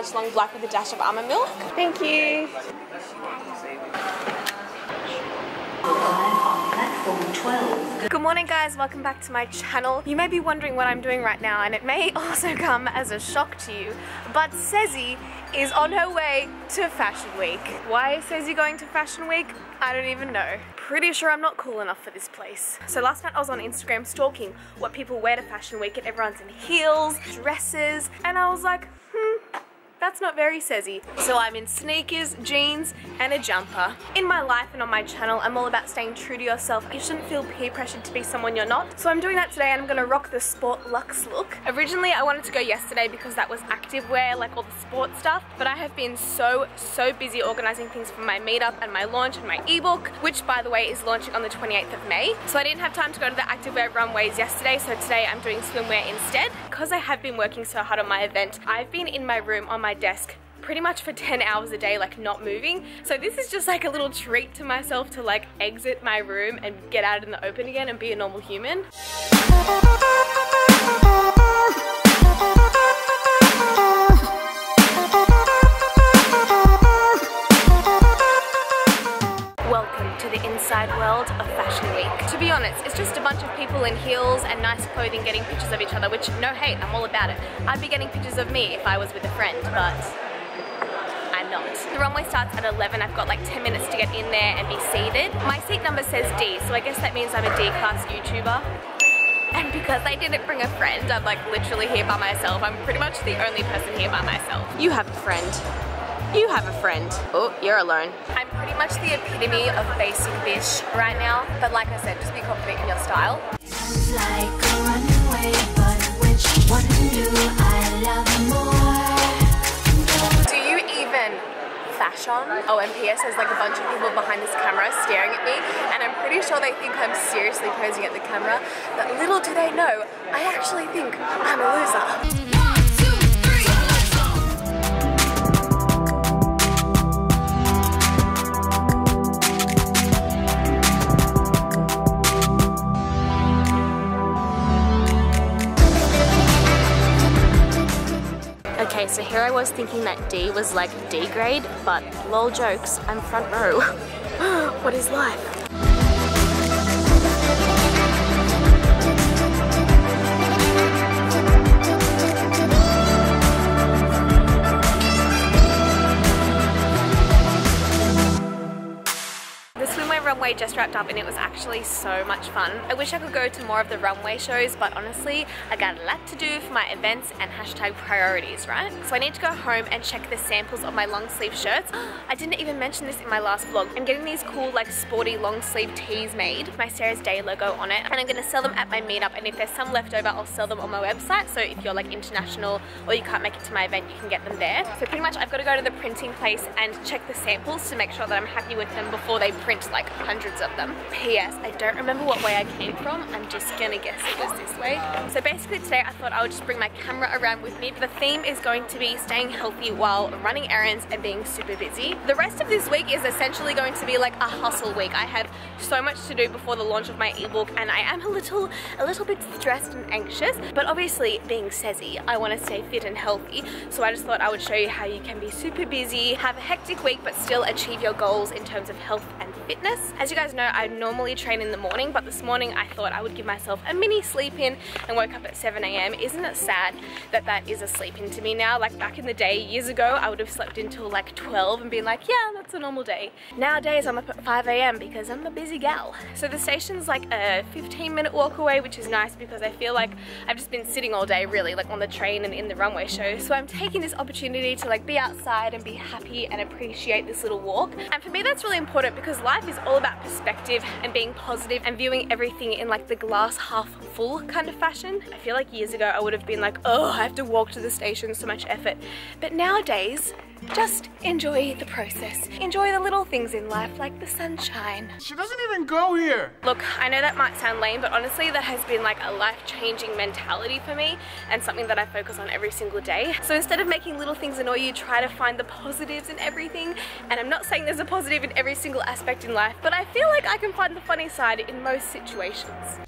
large long black with a dash of almond milk. Thank you. Good morning guys, welcome back to my channel. You may be wondering what I'm doing right now, and it may also come as a shock to you, but Sezzy is on her way to Fashion Week. Why is Sezzy going to Fashion Week? I don't even know. Pretty sure I'm not cool enough for this place. So last night I was on Instagram stalking what people wear to Fashion Week, and everyone's in heels, dresses, and I was like, that's not very Sezzy. So I'm in sneakers, jeans, and a jumper. In my life and on my channel, I'm all about staying true to yourself. You shouldn't feel peer pressured to be someone you're not. So I'm doing that today, and I'm gonna rock the sport luxe look. Originally, I wanted to go yesterday because that was activewear, like all the sport stuff, but I have been so busy organizing things for my meetup and my launch and my ebook, which by the way is launching on the 28th of May. So I didn't have time to go to the activewear runways yesterday, so today I'm doing swimwear instead. Because I have been working so hard on my event, I've been in my room on my desk pretty much for 10 hours a day, like not moving. So this is just like a little treat to myself to like exit my room and get out in the open again and be a normal human. Welcome to the inside world of Fashion Week. To be honest, it's just a bunch of people in heels and nice clothing getting pictures of each other, which no hate, I'm all about it. I'd be getting pictures of me if I was with a friend, but I'm not. The runway starts at 11. I've got like 10 minutes to get in there and be seated. My seat number says D, so I guess that means I'm a D-class YouTuber. And because I didn't bring a friend, I'm like literally here by myself. I'm pretty much the only person here by myself. You have a friend. You have a friend. Oh, you're alone. I'm pretty much the epitome of basic bitch right now, but like I said, just be confident in your style. Sounds like a runaway, but which one do I love more? Do you even fashion? Oh, and PS, there's like a bunch of people behind this camera staring at me, and I'm pretty sure they think I'm seriously posing at the camera, but little do they know, I actually think I'm a loser. Okay, so here I was thinking that D was like D grade, but lol jokes, I'm front row. What is life? Runway just wrapped up and it was actually so much fun. I wish I could go to more of the runway shows, but honestly, I got a lot to do for my events and hashtag priorities, right? So I need to go home and check the samples of my long sleeve shirts. I didn't even mention this in my last vlog. I'm getting these cool like sporty long sleeve tees made with my Sarah's Day logo on it, and I'm gonna sell them at my meetup, and if there's some left over, I'll sell them on my website. So if you're like international or you can't make it to my event, you can get them there. So pretty much I've got to go to the printing place and check the samples to make sure that I'm happy with them before they print like hundreds of them. P.S. I don't remember what way I came from. I'm just gonna guess it was this way. So basically today I thought I would just bring my camera around with me. The theme is going to be staying healthy while running errands and being super busy. The rest of this week is essentially going to be like a hustle week. I have so much to do before the launch of my ebook, and I am a little bit stressed and anxious, but obviously being Sezzy, I want to stay fit and healthy. So I just thought I would show you how you can be super busy, have a hectic week, but still achieve your goals in terms of health and fitness. As you guys know, I normally train in the morning, but this morning I thought I would give myself a mini sleep in and woke up at 7 AM. Isn't it sad that that is a sleep in to me now? Like back in the day, years ago, I would have slept until like 12 and been like, yeah, that's a normal day. Nowadays, I'm up at 5 AM because I'm a busy gal. So the station's like a 15-minute walk away, which is nice because I feel like I've just been sitting all day really, like on the train and in the runway show. So I'm taking this opportunity to like be outside and be happy and appreciate this little walk. And for me, that's really important because life is all about perspective and being positive and viewing everything in like the glass half full kind of fashion. I feel like years ago I would have been like, oh, I have to walk to the station, so much effort. But nowadays, just enjoy the process. Enjoy the little things in life, like the sunshine. She doesn't even go here. Look, I know that might sound lame, but honestly that has been like a life-changing mentality for me and something that I focus on every single day. So instead of making little things annoy you, try to find the positives in everything. And I'm not saying there's a positive in every single aspect in life, but I feel like I can find the funny side in most situations.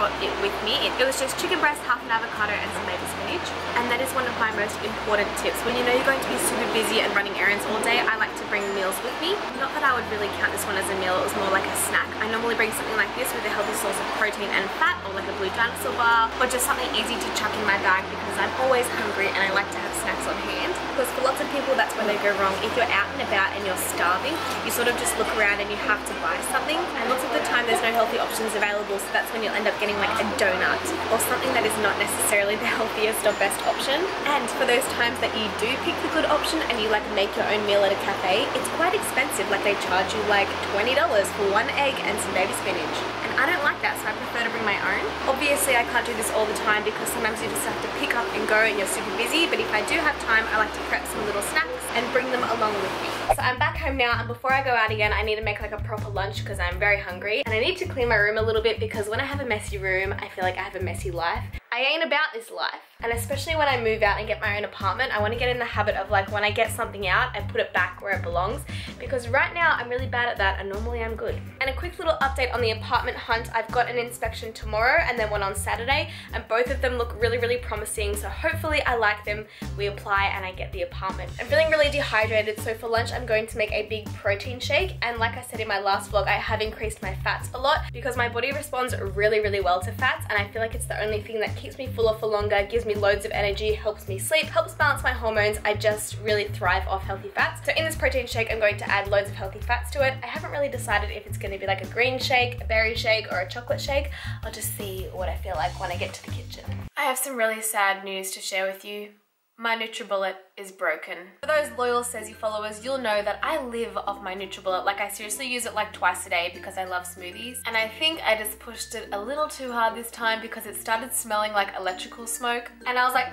brought it with me. It was just chicken breast, half an avocado and some baby spinach. And that is one of my most important tips. When you know you're going to be super busy and running errands all day, I like to bring meals with me. Not that I would really count this one as a meal, it was more like a snack. I normally bring something like this with a healthy source of protein and fat, or like a blue dinosaur bar, or just something easy to chuck in my bag because I'm always hungry and I like to have snacks on hand. Because for lots of people that's where they go wrong. If you're out and about and you're starving, you sort of just look around and you have to buy something, and lots of the time there's no healthy options available, so that's when you'll end up getting like a donut or something that is not necessarily the healthiest or best option. And for those times that you do pick the good option and you like make your own meal at a cafe, it's quite expensive. Like they charge you like $20 for one egg and some baby spinach, and I don't like that, so I prefer to bring my own. Obviously I can't do this all the time because sometimes you just have to pick up and go and you're super busy, but if I do have time, I like to prep some little snacks and bring them along with me. So I'm back home now, and before I go out again, I need to make like a proper lunch because I'm very hungry, and I need to clean my room a little bit because when I have a messy room, I feel like I have a messy life. I ain't about this life. And especially when I move out and get my own apartment, I want to get in the habit of like when I get something out, I put it back where it belongs, because right now I'm really bad at that and normally I'm good. And a quick little update on the apartment hunt. I've got an inspection tomorrow and then one on Saturday, and both of them look really, really promising. So hopefully I like them, we apply and I get the apartment. I'm feeling really dehydrated, so for lunch I'm going to make a big protein shake. And like I said in my last vlog, I have increased my fats a lot because my body responds really, really well to fats, and I feel like it's the only thing that keeps me fuller for longer, gives me loads of energy, helps me sleep, helps balance my hormones. I just really thrive off healthy fats. So in this protein shake, I'm going to add loads of healthy fats to it. I haven't really decided if it's going to be like a green shake, a berry shake, or a chocolate shake. I'll just see what I feel like when I get to the kitchen. I have some really sad news to share with you. My NutriBullet is broken. For those loyal Sezzy followers, you'll know that I live off my NutriBullet. Like I seriously use it like twice a day because I love smoothies. And I think I just pushed it a little too hard this time because it started smelling like electrical smoke. And I was like,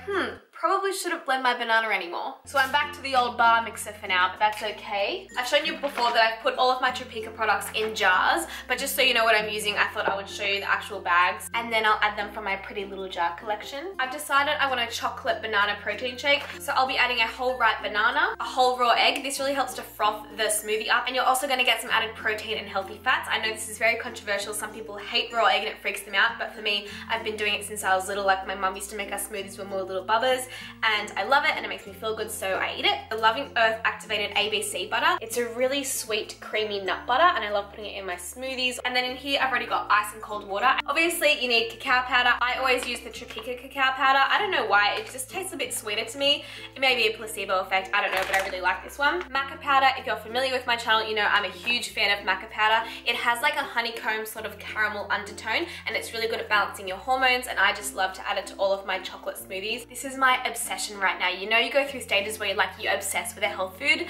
probably shouldn't blend my banana anymore. So I'm back to the old bar mixer for now, but that's okay. I've shown you before that I've put all of my Topeka products in jars, but just so you know what I'm using, I thought I would show you the actual bags, and then I'll add them from my pretty little jar collection. I've decided I want a chocolate banana protein shake, so I'll be adding a whole ripe banana, a whole raw egg. This really helps to froth the smoothie up, and you're also gonna get some added protein and healthy fats. I know this is very controversial. Some people hate raw egg and it freaks them out, but for me, I've been doing it since I was little. Like my mum used to make us smoothies when we were little bubbers, and I love it and it makes me feel good, so I eat it. The Loving Earth activated ABC butter. It's a really sweet, creamy nut butter, and I love putting it in my smoothies. And then in here, I've already got ice and cold water. Obviously, you need cacao powder. I always use the Topeka cacao powder. I don't know why, it just tastes a bit sweeter to me. It may be a placebo effect, I don't know, but I really like this one. Maca powder, if you're familiar with my channel, you know I'm a huge fan of maca powder. It has like a honeycomb sort of caramel undertone, and it's really good at balancing your hormones, and I just love to add it to all of my chocolate smoothies. This is my obsession right now. You know you go through stages where you obsess with a health food.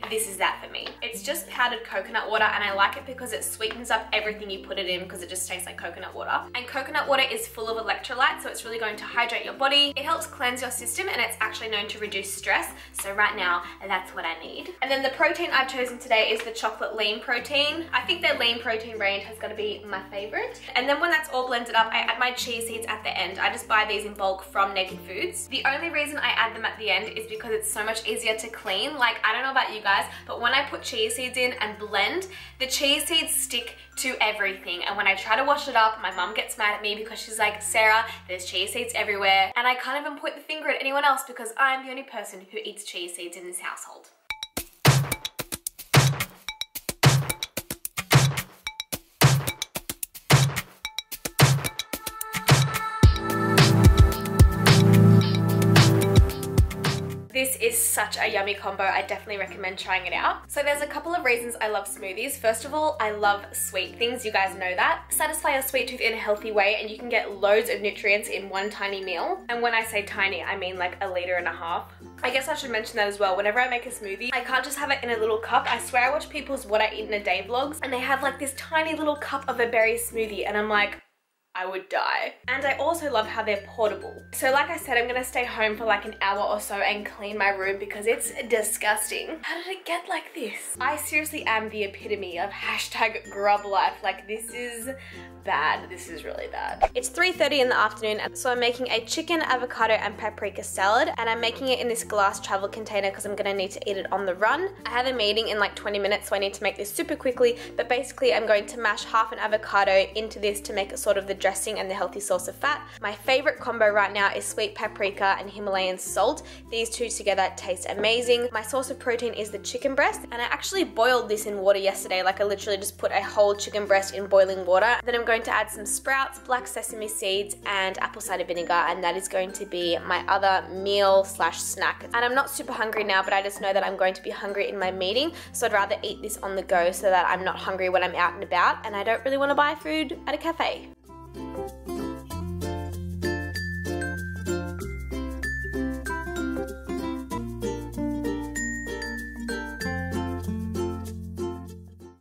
This is that for me. It's just powdered coconut water, and I like it because it sweetens up everything you put it in because it just tastes like coconut water. And coconut water is full of electrolytes, so it's really going to hydrate your body. It helps cleanse your system, and it's actually known to reduce stress. So right now, that's what I need. And then the protein I've chosen today is the chocolate lean protein. I think their lean protein range has got to be my favorite. And then when that's all blended up, I add my chia seeds at the end. I just buy these in bulk from Naked Foods. The only reason I add them at the end is because it's so much easier to clean. Like, I don't know about you guys, but when I put chia seeds in and blend, the chia seeds stick to everything. And when I try to wash it up, my mum gets mad at me because she's like, Sarah, there's chia seeds everywhere. And I can't even point the finger at anyone else because I'm the only person who eats chia seeds in this household. This is such a yummy combo. I definitely recommend trying it out. So there's a couple of reasons I love smoothies. First of all, I love sweet things. You guys know that. Satisfy your sweet tooth in a healthy way, and you can get loads of nutrients in one tiny meal. And when I say tiny, I mean like 1.5 liters. I guess I should mention that as well. Whenever I make a smoothie, I can't just have it in a little cup. I swear I watch people's what I eat in a day vlogs, and they have like this tiny little cup of a berry smoothie, and I'm like, I would die. And I also love how they're portable. So like I said, I'm gonna stay home for like an hour or so and clean my room because it's disgusting. How did it get like this? I seriously am the epitome of hashtag grub life. Like, this is bad. This is really bad. It's 3:30 in the afternoon, so I'm making a chicken, avocado, and paprika salad, and I'm making it in this glass travel container because I'm gonna need to eat it on the run. I have a meeting in like 20 minutes, so I need to make this super quickly, but basically I'm going to mash half an avocado into this to make it sort of the dressing and the healthy source of fat. My favorite combo right now is sweet paprika and Himalayan salt. These two together taste amazing. My source of protein is the chicken breast, and I actually boiled this in water yesterday. Like I literally just put a whole chicken breast in boiling water. Then I'm going to add some sprouts, black sesame seeds, and apple cider vinegar, and that is going to be my other meal slash snack. And I'm not super hungry now, but I just know that I'm going to be hungry in my meeting, so I'd rather eat this on the go so that I'm not hungry when I'm out and about, and I don't really want to buy food at a cafe.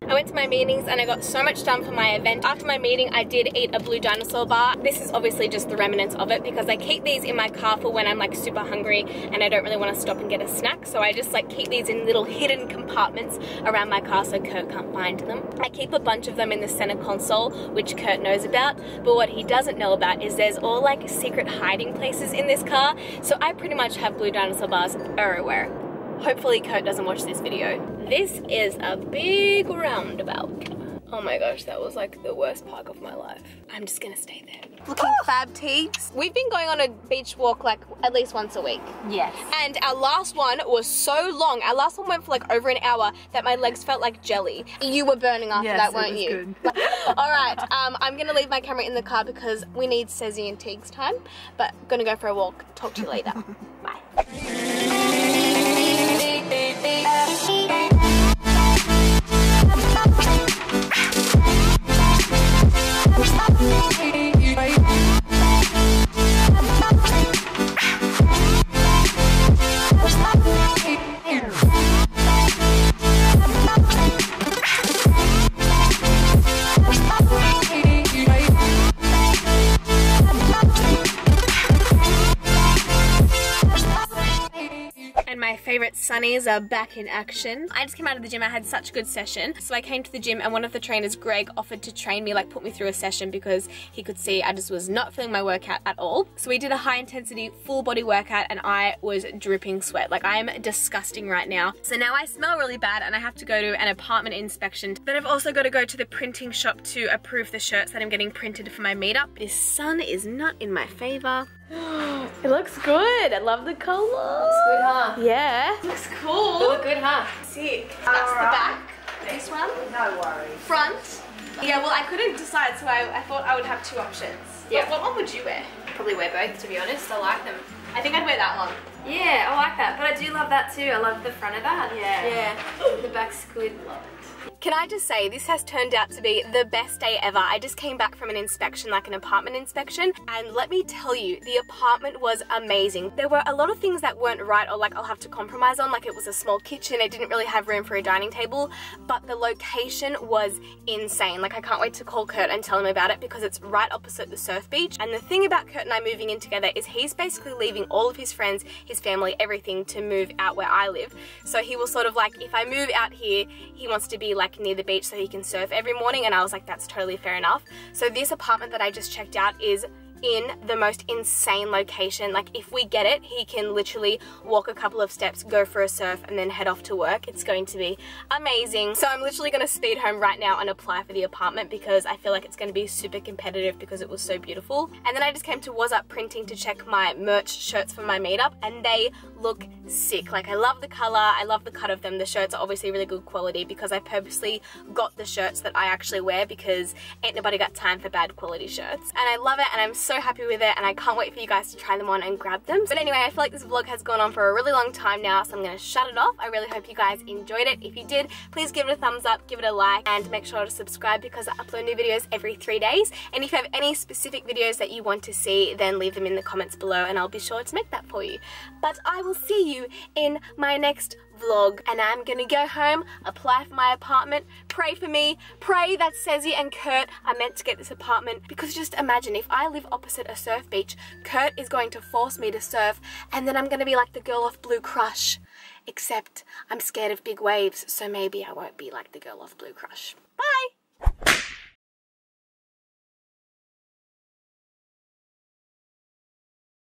I went to my meetings and I got so much done for my event. After my meeting, I did eat a blue dinosaur bar. This is obviously just the remnants of it because I keep these in my car for when I'm like super hungry and I don't really want to stop and get a snack. So I just like keep these in little hidden compartments around my car so Kurt can't find them. I keep a bunch of them in the center console, which Kurt knows about, but what he doesn't know about is there's all like secret hiding places in this car. So I pretty much have blue dinosaur bars everywhere. Hopefully Kurt doesn't watch this video. This is a big roundabout. Oh my gosh, that was like the worst park of my life. I'm just gonna stay there. Looking fab teagues. We've been going on a beach walk like at least once a week. Yes. And our last one was so long. Our last one went for like over an hour that my legs felt like jelly. You were burning after that, weren't you? Good. All right, I'm gonna leave my camera in the car because we need Cezzy and Teagues time, but gonna go for a walk. Talk to you later. Bye. My favorite sunnies are back in action. I just came out of the gym. I had such a good session. So I came to the gym and one of the trainers, Greg, offered to train me, like put me through a session because he could see I just was not feeling my workout at all. So we did a high intensity full body workout and I was dripping sweat. Like I'm disgusting right now. So now I smell really bad and I have to go to an apartment inspection. Then I've also got to go to the printing shop to approve the shirts that I'm getting printed for my meetup. This sun is not in my favor. It looks good. I love the color. Looks good, huh? Yeah. Looks cool. You look good, huh? Sick. That's the back. This one. No worries. Front. Yeah, well, I couldn't decide, so I thought I would have two options. Yeah. What one would you wear? Probably wear both, to be honest. I like them. I think I'd wear that one. Yeah, I like that. But I do love that too. I love the front of that. Yeah. Yeah. The back's good. Love it. Can I just say, this has turned out to be the best day ever. I just came back from an inspection, like an apartment inspection, and let me tell you, the apartment was amazing. There were a lot of things that weren't right or like I'll have to compromise on, like it was a small kitchen, it didn't really have room for a dining table, but the location was insane. Like I can't wait to call Kurt and tell him about it because it's right opposite the surf beach. And the thing about Kurt and I moving in together is he's basically leaving all of his friends, his family, everything to move out where I live. So he was sort of like, if I move out here, he wants to be like near the beach so he can surf every morning, and I was like, that's totally fair enough. So this apartment that I just checked out is in the most insane location. Like if we get it, he can literally walk a couple of steps, go for a surf, and then head off to work. It's going to be amazing. So I'm literally going to speed home right now and apply for the apartment because I feel like it's going to be super competitive because it was so beautiful. And then I just came to Was Up Printing to check my merch shirts for my meetup, and they look sick. Like I love the color, I love the cut of them. The shirts are obviously really good quality because I purposely got the shirts that I actually wear because ain't nobody got time for bad quality shirts. And I love it and I'm so happy with it and I can't wait for you guys to try them on and grab them. But anyway, I feel like this vlog has gone on for a really long time now, so I'm gonna shut it off. I really hope you guys enjoyed it. If you did, please give it a thumbs up, give it a like, and make sure to subscribe because I upload new videos every 3 days. And if you have any specific videos that you want to see, then leave them in the comments below and I'll be sure to make that for you. But I will see you in my next vlog, and I'm gonna go home, apply for my apartment, pray for me, pray that Cezzy and Kurt are meant to get this apartment, because just imagine if I live opposite a surf beach, Kurt is going to force me to surf and then I'm gonna be like the girl off Blue Crush, except I'm scared of big waves, so maybe I won't be like the girl off Blue Crush. Bye!